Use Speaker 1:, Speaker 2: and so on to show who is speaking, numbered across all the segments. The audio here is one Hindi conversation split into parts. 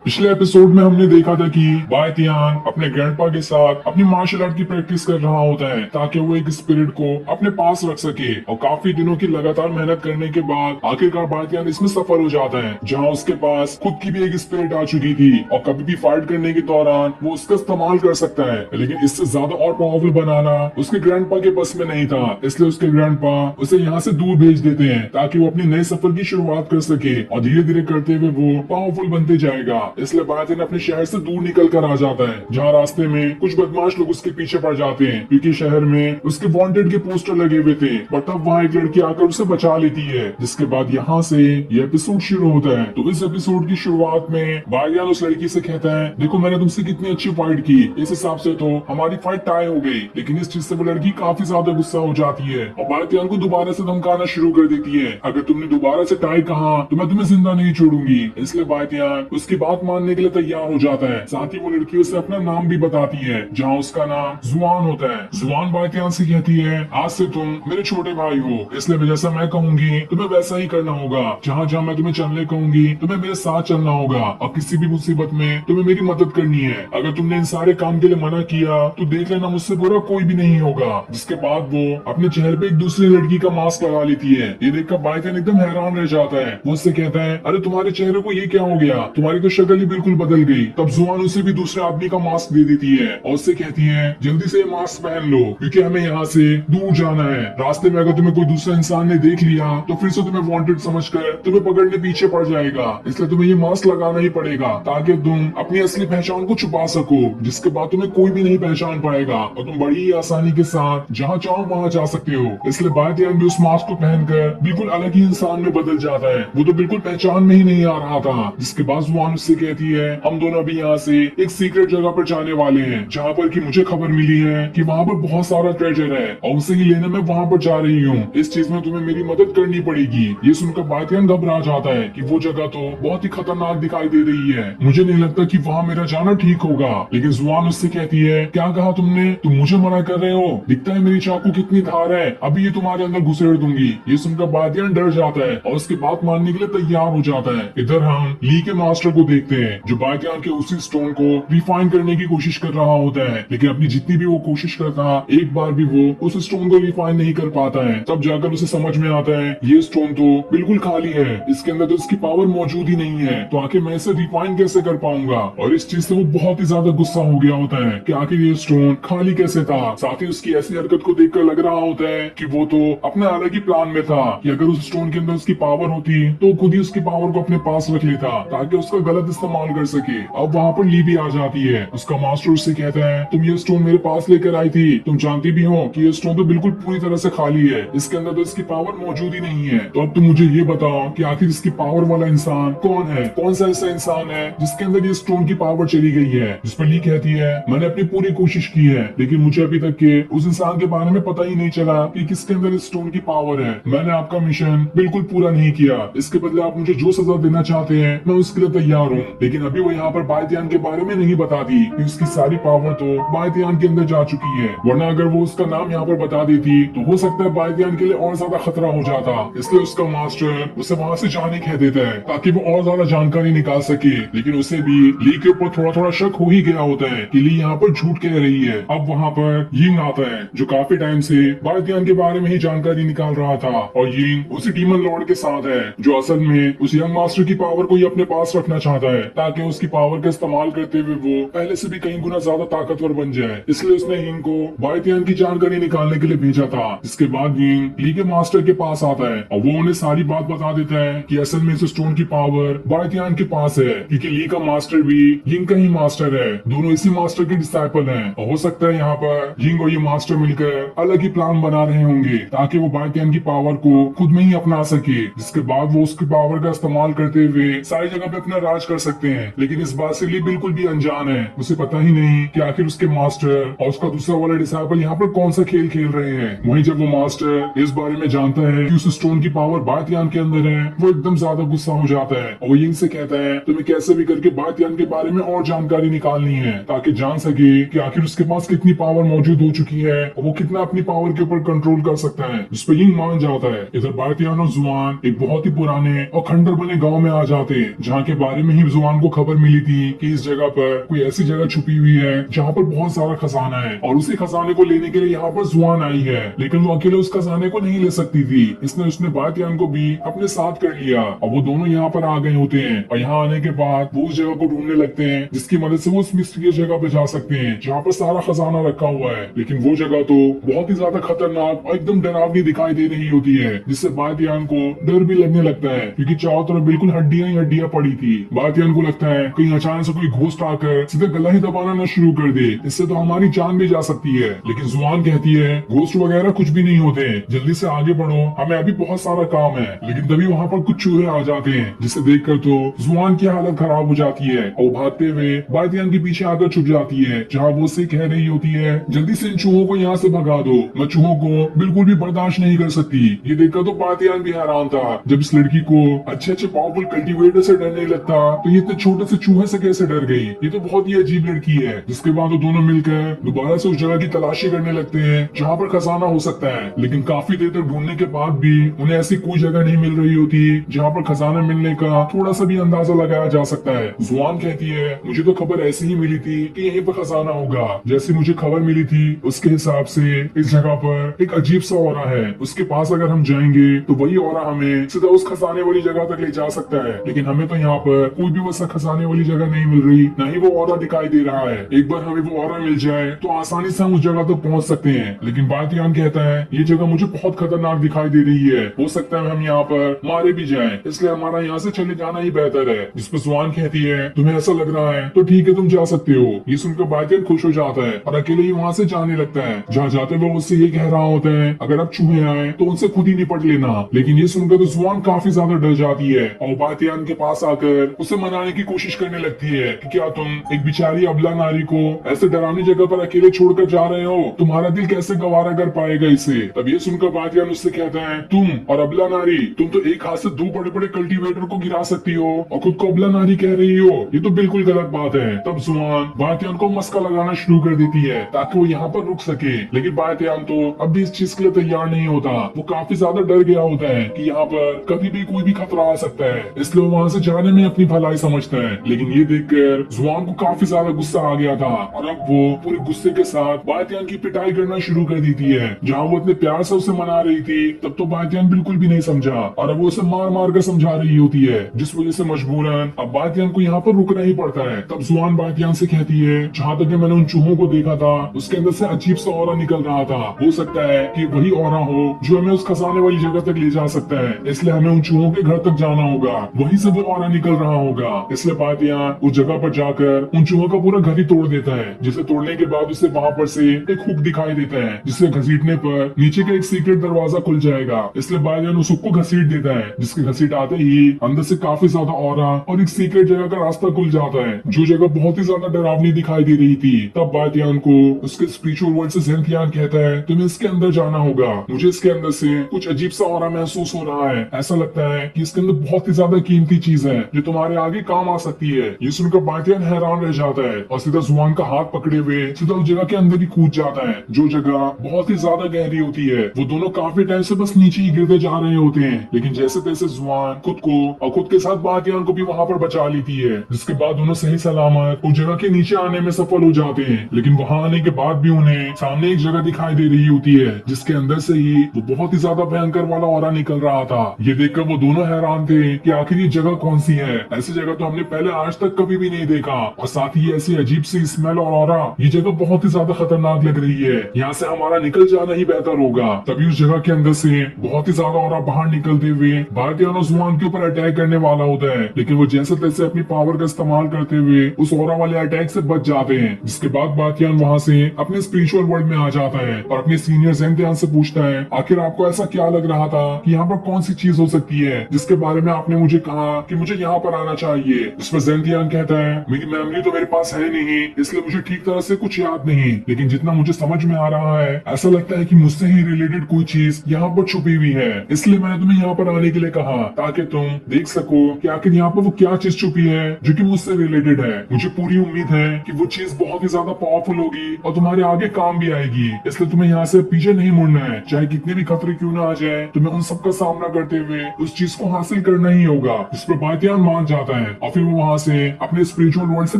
Speaker 1: पिछले एपिसोड में हमने देखा था कि बायतियान अपने ग्रैंडपा के साथ अपनी मार्शल आर्ट की प्रैक्टिस कर रहा होता है ताकि वो एक स्पिरिट को अपने पास रख सके। और काफी दिनों की लगातार मेहनत करने के बाद आखिरकार बायतियान इसमें सफल हो जाता है, जहाँ उसके पास खुद की भी एक स्पिरिट आ चुकी थी और कभी भी फाइट करने के दौरान वो उसका इस्तेमाल कर सकता है। लेकिन इससे ज्यादा और पावरफुल बनाना उसके ग्रैंडपा के बस में नहीं था, इसलिए उसके ग्रैंडपा उसे यहाँ से दूर भेज देते हैं ताकि वो अपने नए सफर की शुरुआत कर सके और धीरे धीरे करते हुए वो पावरफुल बनते जाएगा। इसलिए बायतियान अपने शहर से दूर निकल कर आ जाता है, जहाँ रास्ते में कुछ बदमाश लोग उसके पीछे पड़ जाते हैं क्योंकि शहर में उसके वांटेड के पोस्टर लगे हुए थे। पर तब वहाँ एक लड़की आकर उसे बचा लेती है, जिसके बाद यहाँ से ये एपिसोड शुरू होता है। तो इस एपिसोड की शुरुआत में बायतियान उस लड़की से कहता है, देखो मैंने तुमसे कितनी अच्छी फाइट की, इस हिसाब से तो हमारी फाइट टाई हो गई। लेकिन इस चीज से वो लड़की काफी ज्यादा गुस्सा हो जाती है और बायतियान को दोबारा से धमकाना शुरू कर देती है, अगर तुमने दोबारा से टाई कहा तो मैं तुम्हें जिंदा नहीं छोड़ूंगी। इसलिए बायतियान उसकी बात मानने के लिए तैयार हो जाता है। साथ ही वो लड़की उसे अपना नाम भी बताती है, जहाँ उसका नाम जुआन होता है। जुआन बायतियान से कहती है, आज से तुम मेरे छोटे भाई हो, इसलिए जैसा मैं कहूंगी तुम्हें वैसा ही करना होगा। जहाँ जहाँ मैं तुम्हें चलने कहूंगी तुम्हें मेरे साथ चलना होगा और किसी भी मुसीबत में तुम्हें मेरी मदद करनी है। अगर तुमने इन सारे काम के लिए मना किया तो देख लेना मुझसे बुरा कोई भी नहीं होगा। जिसके बाद वो अपने चेहरे पे एक दूसरी लड़की का मास्क लगा लेती है। ये देखकर बायतियान एकदम हैरान रह जाता है। वो उससे कहता है, अरे तुम्हारे चेहरे को ये क्या हो गया, तुम्हारी तो शक्ल ही बिल्कुल बदल गई। तब जुआन उसे भी दूसरे आदमी का मास्क दे देती है और उससे कहती है, जल्दी से ये मास्क पहन लो क्योंकि हमें यहाँ से दूर जाना है। रास्ते में अगर तुम्हें कोई दूसरा इंसान ने देख लिया तो फिर से तुम्हें वांटेड समझकर तुम्हें पकड़ने पीछे पड़ जाएगा। इसलिए तुम्हें ये मास्क लगाना ही पड़ेगा ताकि तुम अपनी असली पहचान को छुपा सको, जिसके बाद तुम्हें कोई भी नहीं पहचान पाएगा और तुम बड़ी ही आसानी के साथ जहाँ चाहो वहाँ जा सकते हो। इसलिए बायतियान भी उस मास्क को पहनकर बिल्कुल अलग ही इंसान में बदल जाता है। वो तो बिल्कुल पहचान में ही नहीं आ रहा था। जिसके बाद जुआन उससे कहती है, हम दोनों अभी यहाँ से एक सीक्रेट जगह पर जाने वाले हैं, जहाँ पर कि मुझे खबर मिली है कि वहाँ पर बहुत सारा ट्रेजर है और उसे ही लेने में वहाँ पर जा रही हूँ। इस चीज में तुम्हें मेरी मदद करनी पड़ेगी। ये सुनकर बायतियान घबरा जाता है कि वो जगह तो बहुत ही खतरनाक दिखाई दे रही है, मुझे नहीं लगता कि वहाँ मेरा जाना ठीक होगा। लेकिन जुआन उससे कहती है, क्या कहा तुमने, तुम मुझे मना कर रहे हो, दिखता है मेरी चाकू कितनी धार है, अभी ये तुम्हारे अंदर घुसेड़ दूंगी। ये सुनकर बायतियान डर जाता है और उसकी बात मानने के लिए तैयार हो जाता है। इधर हम ली के मास्टर को देखते हैं, जो बायतियान के उसी स्टोन को रिफाइन करने की कोशिश कर रहा होता है। लेकिन अपनी जितनी भी वो कोशिश करता एक बार भी वो उस स्टोन को रिफाइन नहीं कर पाता है। तब जाकर उसे समझ में आता है, ये स्टोन तो बिल्कुल खाली है, इसके अंदर तो इसकी पावर मौजूद ही नहीं है, तो आखिर मैं इसे रिफाइन कैसे कर पाऊंगा। और इस चीज से वो बहुत ही ज्यादा गुस्सा हो गया होता है कि आखिर ये स्टोन खाली कैसे था। साथ ही उसकी ऐसी हरकत को देखकर लग रहा होता है कि वो तो अपने अलग ही प्लान में था कि अगर उस स्टोन के अंदर उसकी पावर होती तो खुद ही उसकी पावर को अपने पास रख लेता ताकि उसका गलत इस्तेमाल कर सके। अब वहाँ पर ली भी आ जाती है। उसका मास्टर उससे कहता है, तुम ये स्टोन मेरे पास लेकर आई थी, तुम जानती भी हो कि ये स्टोन तो बिल्कुल पूरी तरह से खाली है, इसके अंदर तो इसकी पावर मौजूद ही नहीं है। तो अब तुम मुझे ये बताओ कि आखिर इसकी पावर वाला इंसान कौन है, कौन सा ऐसा इंसान है जिसके अंदर ये स्टोन की पावर चली गई है। जिस पर ली कहती है, मैंने अपनी पूरी कोशिश की है लेकिन मुझे अभी तक के उस इंसान के बारे में पता ही नहीं चला कि किसके अंदर इस स्टोन की पावर है। मैंने आपका मिशन बिल्कुल पूरा नहीं किया, इसके बदले आप मुझे जो सजा देना चाहते हैं मैं उसके लिए तैयार हूँ। लेकिन अभी वो यहाँ पर बायतियान के बारे में नहीं बताती कि उसकी सारी पावर तो बायतियान के अंदर जा चुकी है, वरना अगर वो उसका नाम यहाँ पर बता देती तो हो सकता है बायतियान के लिए और ज्यादा खतरा हो जाता। इसलिए उसका मास्टर उसे वहाँ से जाने कह देता है ताकि वो और ज्यादा जानकारी निकाल सके। लेकिन उसे भी ली के ऊपर थोड़ा थोड़ा शक हो ही गया होता है कि ली यहाँ पर झूठ कह रही है। अब वहाँ पर यिंग आता है, जो काफी टाइम से बायतियान के बारे में ही जानकारी निकाल रहा था, और यिंग उसी डीमन लॉर्ड के साथ है, जो असल में उस यंग मास्टर की पावर को ही अपने पास रखना चाहता है ताकि उसकी पावर का इस्तेमाल करते हुए वो पहले से भी कई गुना ज्यादा ताकतवर बन जाए। इसलिए उसने यिंग को बायतियान की जानकारी निकालने के लिए भेजा था। इसके बाद यिंग ली के मास्टर के पास आता है और वो उन्हें सारी बात बता देता है कि असल में इस स्टोन की पावर बायतियान के पास है, क्योंकि ली का मास्टर भी यिंग का ही मास्टर है, दोनों इसी मास्टर के डिसाइपल हैं। और हो सकता है यहाँ पर यिंग और ये मास्टर मिलकर अलग ही प्लान बना रहे होंगे ताकि वो बायतियान की पावर को खुद में ही अपना सके, जिसके बाद वो उसकी पावर का इस्तेमाल करते हुए सारी जगह पे अपना राज कर सकते हैं। लेकिन इस बात से ली बिल्कुल भी अनजान है, उसे पता ही नहीं कि आखिर उसके मास्टर और उसका दूसरा वाला डिसाइपल यहाँ पर कौन सा खेल खेल रहे हैं। वहीं जब वो मास्टर इस बारे में जानता है कि उस स्टोन की पावर बायतियान के अंदर है, वो एकदम ज्यादा गुस्सा हो जाता है और वो यिंग से कहता है, तुम्हें कैसे भी करके बायतियान के बारे में और जानकारी निकालनी है ताकि जान सके कि आखिर उसके पास कितनी पावर मौजूद हो चुकी है और वो कितना अपनी पावर के ऊपर कंट्रोल कर सकता है। जिस पर यिंग मान जाता है। इधर बायतियान और जुआन एक बहुत ही पुराने और खंडर बने गाँव में आ जाते हैं, जहाँ के बारे में ही जुआन को खबर मिली थी कि इस जगह पर कोई ऐसी जगह छुपी हुई है जहाँ पर बहुत सारा खजाना है और उसी खजाने को लेने के लिए यहाँ पर जुआन आई है, लेकिन वो अकेले उस खजाने को नहीं ले सकती थी। इसने उसने बातियान को भी अपने साथ कर लिया और वो दोनों यहाँ पर आ गए होते हैं और यहाँ आने के बाद वो उस जगह को ढूंढने लगते हैं जिसकी मदद से वो उस मिस्टीरियस जगह पे जा सकते हैं जहाँ पर सारा खजाना रखा हुआ है। लेकिन वो जगह तो बहुत ही ज्यादा खतरनाक और एकदम डरावनी दिखाई दे रही होती है, जिससे बातियान को डर भी लगने लगता है क्योंकि चारों तरफ बिल्कुल हड्डियां ही हड्डियां पड़ी थी। बातियान को लगता है कहीं अचानक से कोई घोस्ट आकर सीधे गला ही दबाना न शुरू कर दे, इससे तो हमारी जान भी जा सकती है। लेकिन जुआन कहती है घोस्ट वगैरह कुछ भी नहीं होते, जल्दी से आगे बढ़ो, हमें अभी बहुत सारा काम है। लेकिन तभी वहाँ पर कुछ चूहे आ जाते हैं जिसे देखकर तो जुआन की हालत खराब हो जाती है और भागते हुए बातियान के पीछे आकर छुप जाती है, जहाँ वो उससे कह रही होती है जल्दी से इन चूहों को यहाँ से भगा दो, मैं चूहों को बिल्कुल भी बर्दाश्त नहीं कर सकती। ये देखकर तो बातियान भी हैरान था, जब इस लड़की को अच्छे पावरफुल कल्टीवेटर से डर नहीं लगता तो ये इतने छोटे से चूहे से कैसे डर गई। ये तो बहुत ही अजीब लड़की है। जिसके बाद वो दोनों मिलकर दोबारा से उस जगह की तलाशी करने लगते हैं जहाँ पर खजाना हो सकता है, लेकिन काफी देर तक ढूंढने के बाद भी उन्हें ऐसी कोई जगह नहीं मिल रही होती जहाँ पर खजाना मिलने का थोड़ा सा भी अंदाजा लगाया जा सकता है। जुआन कहती है मुझे तो खबर ऐसी ही मिली थी कि यहीं पर खजाना होगा, जैसी मुझे खबर मिली थी उसके हिसाब से इस जगह पर एक अजीब सा ऑरा है, उसके पास अगर हम जाएंगे तो वही ऑरा हमें सीधा उस खजाने वाली जगह तक ले जा सकता है। लेकिन हमें तो यहाँ पर कोई भी वैसा खजाने वाली जगह नहीं मिल रही, न ही वो ऑरा दिखाई दे रहा है। एक बार हमें वो ऑरा मिल जाए तो आसानी से हम उस जगह तक पहुंच सकते हैं। लेकिन बातियान कहता है ये जगह मुझे बहुत खतरनाक दिखाई दे रही है, हो सकता है हम यहाँ पर मारे भी जाएं, इसलिए हमारा यहाँ से चले जाना ही बेहतर है। जिस पर जुआन कहती है तुम्हें ऐसा लग रहा है तो ठीक है तुम जा सकते हो। ये सुनकर बातियान खुश हो जाता है और अकेले ही वहाँ से जाने लगता है। जहाँ जाते हुए उससे ये कह रहा होता है अगर अब चूहे आए तो उनसे खुद ही निपट लेना। लेकिन ये सुनकर तो जुआन काफी ज्यादा डर जाती है और बातियान के पास आकर उसे मनाने की कोशिश करने लगती है कि क्या तुम एक बेचारी अबला नारी को ऐसे डरावनी जगह पर अकेले छोड़कर जा रहे हो, तुम्हारा दिल कैसे गवारा कर पाएगा इसे। तब ये सुनकर बातियान उससे कहता है तुम और अबला नारी, तुम तो एक हाथ से दो बड़े बड़े कल्टीवेटर को गिरा सकती हो और खुद को अबला नारी कह रही हो, ये तो बिल्कुल गलत बात है। तब जुआन बातियान को मस्का लगाना शुरू कर देती है ताकि वो यहाँ पर रुक सके, लेकिन बातियान तो अब भी इस चीज के लिए तैयार नहीं होता। वो काफी ज्यादा डर गया होता है कि यहाँ पर कभी भी कोई भी खतरा आ सकता है, इसलिए वो वहाँ से जाने में अपनी भलाई समझता है। लेकिन ये देखकर जुआन को काफी ज्यादा गुस्सा आ गया था और अब वो पूरे गुस्से के साथ बातियान की पिटाई करना शुरू कर देती है। जहाँ वो इतने प्यार से उसे मना रही थी तब तो बातियान बिल्कुल भी नहीं समझा और अब वो उसे मार मार कर समझा रही होती है, जिस वजह से मजबूरन अब बातियान को यहाँ पर रुकना ही पड़ता है। तब जुआन बातियान से कहती है जहाँ तक मैंने उन चूहों को देखा था उसके अंदर से अजीब सा ऑरा निकल रहा था, हो सकता है कि वही ऑरा हो जो हमें उस खजाने वाली जगह तक ले जा सकता है, इसलिए हमें उन चूहों के घर तक जाना होगा, वहीं से वो ऑरा निकल रहा होगा। इसलिए बातियान उस जगह पर जाकर उन चूहों का पूरा घर ही तोड़ देता है, जिसे तोड़ने के बाद उसे वहाँ पर से एक हुक दिखाई देता है जिसे घसीटने पर नीचे का एक सीक्रेट दरवाजा खुल जाएगा। इसलिए बातियान उस हुक को घसीट देता है, जिसके घसीट आते ही अंदर से काफी ज्यादा ऑरा और एक सीक्रेट जगह का रास्ता खुल जाता है, जो जगह बहुत ही ज्यादा डरावनी दिखाई दे रही थी। तब बातियान को उसके स्पिरिचुअल वर्ल्ड से ज़ेनथियान कहता है तुम्हें इसके अंदर जाना होगा, मुझे इसके अंदर से कुछ अजीब सा ऑरा महसूस हो रहा है, ऐसा लगता है कि इसके अंदर बहुत ही ज्यादा कीमती चीज है जो तुम्हारे आगे काम आ सकती है। ये सुनकर बातियान हैरान रह जाता है और सीधा जुआन का हाथ पकड़े हुए सीधा उस जगह के अंदर ही कूद जाता है, जो जगह बहुत ही ज्यादा गहरी होती है। वो दोनों काफी टाइम से बस नीचे ही गिरते जा रहे होते हैं, लेकिन जैसे तैसे जुआन खुद को और खुद के साथ बातियान को भी वहाँ पर बचा लेती है, जिसके बाद दोनों सही सलामत उस जगह के नीचे आने में सफल हो जाते हैं। लेकिन वहाँ आने के बाद भी उन्हें सामने एक जगह दिखाई दे रही होती है जिसके अंदर से ही वो बहुत ही ज्यादा भयंकर वाला ऑरा निकल रहा था। ये देखकर वो दोनों हैरान थे कि आखिर ये जगह कौन सी है, ऐसी जगह तो हमने पहले आज तक कभी भी नहीं देखा, और साथ ही ऐसी अजीब सी स्मेल और ऑरा, ये जगह बहुत ही ज्यादा खतरनाक लग रही है, यहाँ से हमारा निकल जाना ही बेहतर होगा। तभी उस जगह के अंदर से बहुत ही ज्यादा ऑरा बाहर निकलते हुए बातियान और जुआन के ऊपर अटैक करने वाला होता है, लेकिन वो जैसे तैसे अपनी पावर का इस्तेमाल करते हुए उस ऑरा वाले अटैक से बच जाते हैं। जिसके बाद बातियान वहाँ से अपने स्पिरिचुअल वर्ल्ड में आ जाता है और अपने सीनियर ज़ेनथियान से पूछता है आखिर आपको ऐसा क्या लग रहा था कि यहाँ पर कौन सी चीज हो सकती है जिसके बारे में आपने मुझे कहा कि मुझे यहाँ पर आना चाहिए। इस पर ज़ेनथियान कहता है मेरी मेमोरी तो मेरे पास है नहीं, इसलिए मुझे ठीक तरह से कुछ याद नहीं, लेकिन जितना मुझे समझ में आ रहा है ऐसा लगता है कि मुझसे ही रिलेटेड कोई चीज यहाँ पर छुपी हुई है, इसलिए मैंने तुम्हें यहाँ पर आने के लिए कहा ताकि तुम देख सको कि आखिर यहाँ पर वो क्या चीज छुपी है जो कि मुझसे रिलेटेड है। मुझे पूरी उम्मीद है कि वो चीज बहुत ही ज्यादा पावरफुल होगी और तुम्हारे आगे काम भी आएगी, इसलिए तुम्हें यहाँ से पीछे नहीं मुड़ना है, चाहे कितने भी खतरे क्यों ना आ जाए, तुम्हें उन सबका सामना करते हुए उस चीज को हासिल करना ही होगा। इस पर बातियान मान जाता है है और फिर वो वहाँ से अपने स्पिरिचुअल वर्ल्ड से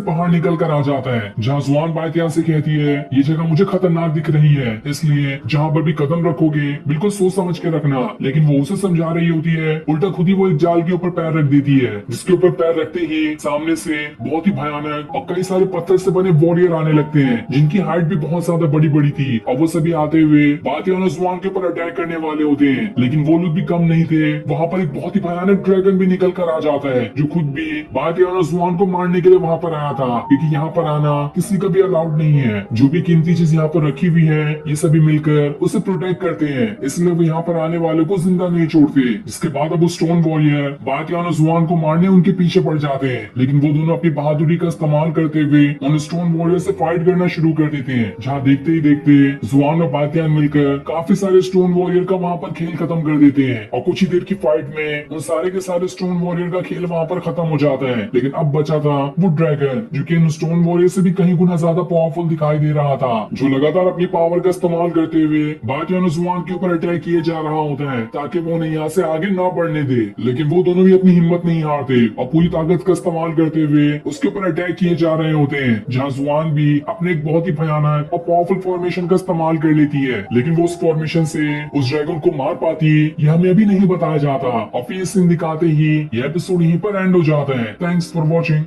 Speaker 1: बाहर निकल कर आ जाता है, जहाँ जुआन बायतियान से कहती है ये जगह मुझे खतरनाक दिख रही है, इसलिए जहाँ पर भी कदम रखोगे बिल्कुल सोच समझ के रखना। लेकिन वो उसे समझा रही होती है, उल्टा खुद ही वो एक जाल के ऊपर पैर रख देती है, जिसके ऊपर पैर रखते ही सामने से बहुत ही भयानक और कई सारे पत्थर से बने वॉरियर आने लगते हैं, जिनकी हाइट भी बहुत ज्यादा बड़ी बड़ी थी, और वो सभी आते हुए बायतियान और जुआन के ऊपर अटैक करने वाले होते हैं। लेकिन वो लोग भी कम नहीं थे, वहाँ पर एक बहुत ही भयानक ड्रैगन भी निकल कर आ जाता है, जो खुद भी बायतियान और जुआन को मारने के लिए वहाँ पर आया था, क्योंकि यहाँ पर आना किसी का भी अलाउड नहीं है। जो भी कीमती चीज यहाँ पर रखी हुई है ये सभी मिलकर उसे प्रोटेक्ट करते हैं, इसलिए वो यहाँ पर आने वाले को जिंदा नहीं छोड़ते। जिसके बाद अब वो स्टोन वॉरियर बायतियान और जुआन को मारने उनके पीछे पड़ जाते हैं, लेकिन वो दोनों अपनी बहादुरी का इस्तेमाल करते हुए उन स्टोन वॉरियर से फाइट करना शुरू कर देते हैं, जहाँ देखते ही देखते जुआन और बायतियान मिलकर काफी सारे स्टोन वॉरियर का वहाँ पर खेल खत्म कर देते हैं, और कुछ ही देर की फाइट में उन सारे के सारे स्टोन वॉरियर का खेल वहाँ पर खत्म हो जाता है। लेकिन अब बचा था वो ड्रैगन, जो कि इन स्टोन वॉरियर से भी कहीं गुना ज्यादा पावरफुल दिखाई दे रहा था, जो लगातार अपनी पावर का इस्तेमाल करते हुए बायतियान और जुआन के ऊपर अटैक किए जा रहा होता है, ताकि वो उन्हें यहाँ से आगे ना बढ़ने दे। लेकिन वो दोनों भी अपनी हिम्मत नहीं हारते और पूरी ताकत का इस्तेमाल करते हुए उसके ऊपर अटैक किए जा रहे होते हैं, जहाँ जुआन भी अपने एक बहुत ही भयानक और पावरफुल फॉर्मेशन का इस्तेमाल कर लेती है, लेकिन वो उस फॉर्मेशन से उस ड्रैगन को मार पाती ये हमें अभी नहीं बताया जाता, और फिर इस सीन दिखाते ही ये एपिसोड यहीं पर एंड हो जाता है। Thanks for watching.